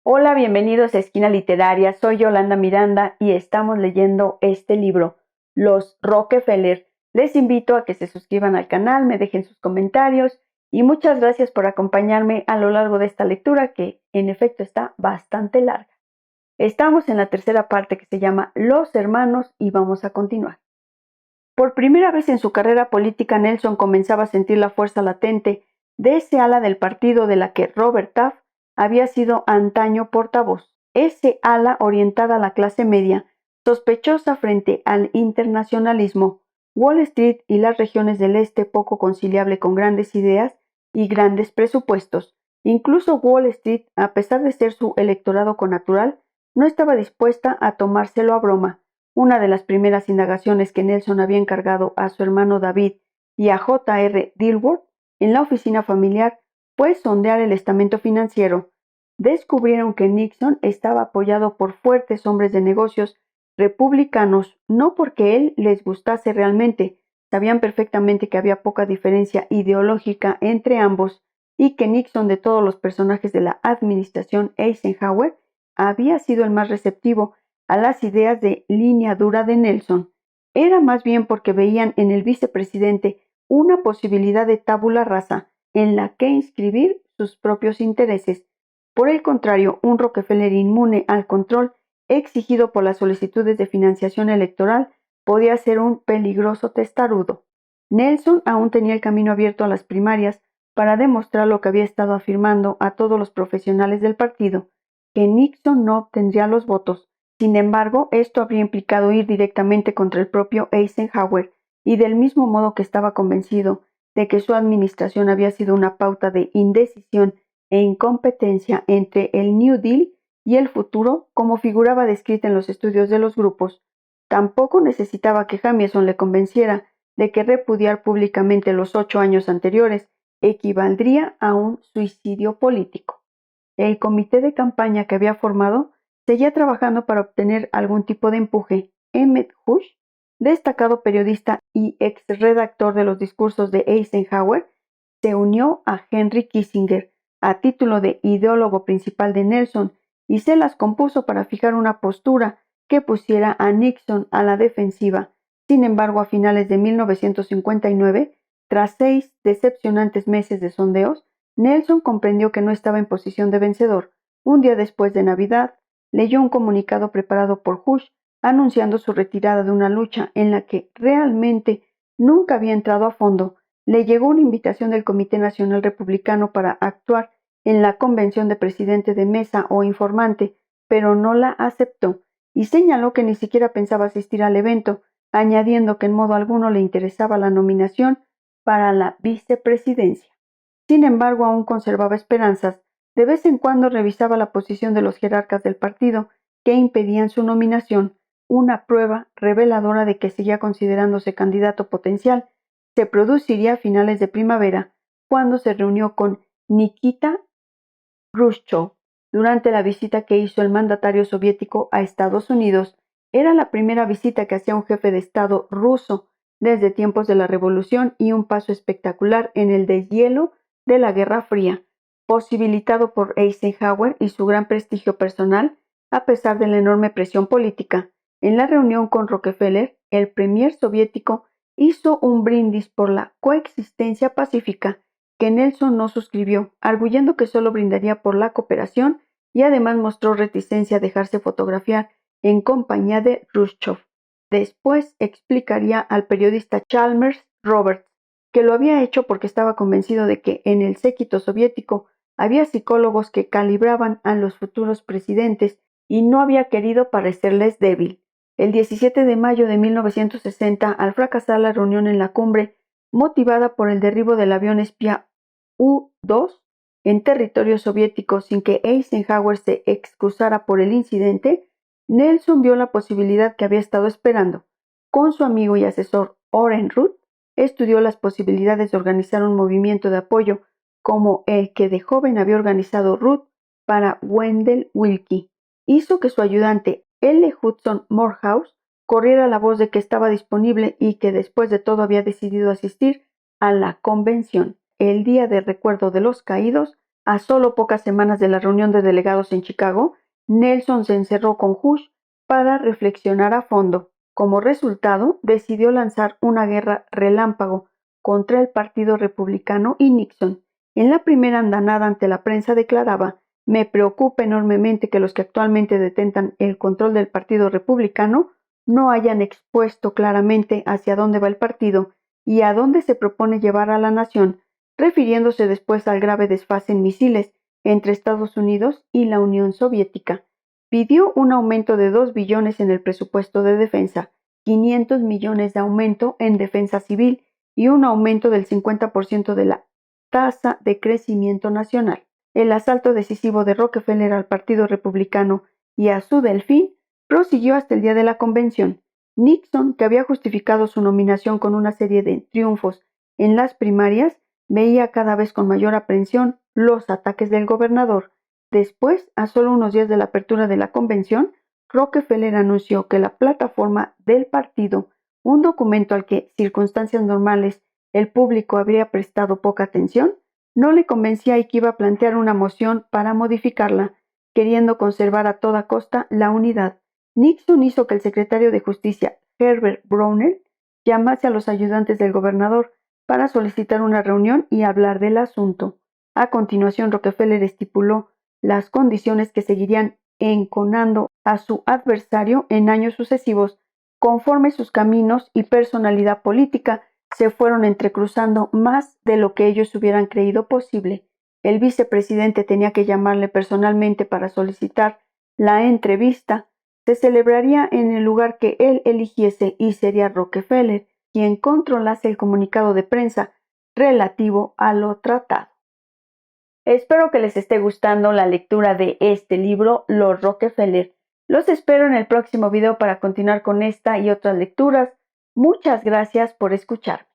Hola, bienvenidos a Esquina Literaria. Soy Yolanda Miranda y estamos leyendo este libro, Los Rockefeller. Les invito a que se suscriban al canal, me dejen sus comentarios y muchas gracias por acompañarme a lo largo de esta lectura que en efecto está bastante larga. Estamos en la tercera parte que se llama Los Hermanos y vamos a continuar. Por primera vez en su carrera política, Nelson comenzaba a sentir la fuerza latente de ese ala del partido de la que Robert Taft había sido antaño portavoz. Ese ala orientada a la clase media, sospechosa frente al internacionalismo, Wall Street y las regiones del este poco conciliable con grandes ideas y grandes presupuestos. Incluso Wall Street, a pesar de ser su electorado connatural, no estaba dispuesta a tomárselo a broma. Una de las primeras indagaciones que Nelson había encargado a su hermano David y a J. R. Dilworth en la oficina familiar fue sondear el estamento financiero. Descubrieron que Nixon estaba apoyado por fuertes hombres de negocios republicanos, no porque él les gustase realmente, sabían perfectamente que había poca diferencia ideológica entre ambos y que Nixon, de todos los personajes de la administración Eisenhower, había sido el más receptivo a las ideas de línea dura de Nelson. Era más bien porque veían en el vicepresidente una posibilidad de tabula rasa en la que inscribir sus propios intereses. Por el contrario, un Rockefeller inmune al control exigido por las solicitudes de financiación electoral podía ser un peligroso testarudo. Nelson aún tenía el camino abierto a las primarias para demostrar lo que había estado afirmando a todos los profesionales del partido, que Nixon no obtendría los votos. Sin embargo, esto habría implicado ir directamente contra el propio Eisenhower, y del mismo modo que estaba convencido de que su administración había sido una pauta de indecisión e incompetencia entre el New Deal y el futuro, como figuraba descrita en los estudios de los grupos, tampoco necesitaba que Jamieson le convenciera de que repudiar públicamente los 8 años anteriores equivaldría a un suicidio político. El comité de campaña que había formado seguía trabajando para obtener algún tipo de empuje. Emmett Hush, destacado periodista y ex-redactor de los discursos de Eisenhower, se unió a Henry Kissinger a título de ideólogo principal de Nelson y se las compuso para fijar una postura que pusiera a Nixon a la defensiva. Sin embargo, a finales de 1959, tras 6 decepcionantes meses de sondeos, Nelson comprendió que no estaba en posición de vencedor. Un día después de Navidad, leyó un comunicado preparado por Hush anunciando su retirada de una lucha en la que realmente nunca había entrado a fondo. Le llegó una invitación del Comité Nacional Republicano para actuar en la convención de presidente de mesa o informante, pero no la aceptó y señaló que ni siquiera pensaba asistir al evento, añadiendo que en modo alguno le interesaba la nominación para la vicepresidencia. Sin embargo, aún conservaba esperanzas. De vez en cuando revisaba la posición de los jerarcas del partido que impedían su nominación, una prueba reveladora de que seguía considerándose candidato potencial. Se produciría a finales de primavera, cuando se reunió con Nikita Khrushchev durante la visita que hizo el mandatario soviético a Estados Unidos. Era la primera visita que hacía un jefe de Estado ruso desde tiempos de la Revolución y un paso espectacular en el deshielo de la Guerra Fría, posibilitado por Eisenhower y su gran prestigio personal, a pesar de la enorme presión política. En la reunión con Rockefeller, el premier soviético hizo un brindis por la coexistencia pacífica que Nelson no suscribió, arguyendo que solo brindaría por la cooperación y además mostró reticencia a dejarse fotografiar en compañía de Khrushchev. Después explicaría al periodista Chalmers Roberts que lo había hecho porque estaba convencido de que en el séquito soviético había psicólogos que calibraban a los futuros presidentes y no había querido parecerles débil. El 17 de mayo de 1960, al fracasar la reunión en la cumbre, motivada por el derribo del avión espía U-2 en territorio soviético sin que Eisenhower se excusara por el incidente, Nelson vio la posibilidad que había estado esperando. Con su amigo y asesor Oren Root, estudió las posibilidades de organizar un movimiento de apoyo como el que de joven había organizado Root para Wendell Willkie. Hizo que su ayudante L. Hudson Morehouse corriera la voz de que estaba disponible y que después de todo había decidido asistir a la convención. El día de recuerdo de los caídos A solo pocas semanas de la reunión de delegados en Chicago, Nelson se encerró con Bush para reflexionar a fondo. Como resultado, decidió lanzar una guerra relámpago contra el Partido Republicano y Nixon. En la primera andanada ante la prensa declaraba: «Me preocupa enormemente que los que actualmente detentan el control del Partido Republicano no hayan expuesto claramente hacia dónde va el partido y a dónde se propone llevar a la nación», refiriéndose después al grave desfase en misiles entre Estados Unidos y la Unión Soviética. Pidió un aumento de 2 billones en el presupuesto de defensa, 500 millones de aumento en defensa civil y un aumento del 50% de la tasa de crecimiento nacional. El asalto decisivo de Rockefeller al Partido Republicano y a su delfín prosiguió hasta el día de la convención. Nixon, que había justificado su nominación con una serie de triunfos en las primarias, veía cada vez con mayor aprensión los ataques del gobernador. Después, a solo unos días de la apertura de la convención, Rockefeller anunció que la plataforma del partido, un documento al que, en circunstancias normales, el público habría prestado poca atención, no le convencía y que iba a plantear una moción para modificarla, queriendo conservar a toda costa la unidad. Nixon hizo que el secretario de Justicia, Herbert Brownell, llamase a los ayudantes del gobernador para solicitar una reunión y hablar del asunto. A continuación, Rockefeller estipuló las condiciones que seguirían enconando a su adversario en años sucesivos, conforme sus caminos y personalidad política se fueron entrecruzando más de lo que ellos hubieran creído posible. El vicepresidente tenía que llamarle personalmente para solicitar la entrevista. Se celebraría en el lugar que él eligiese y sería Rockefeller quien controlase el comunicado de prensa relativo a lo tratado. Espero que les esté gustando la lectura de este libro, Los Rockefeller. Los espero en el próximo video para continuar con esta y otras lecturas. Muchas gracias por escuchar.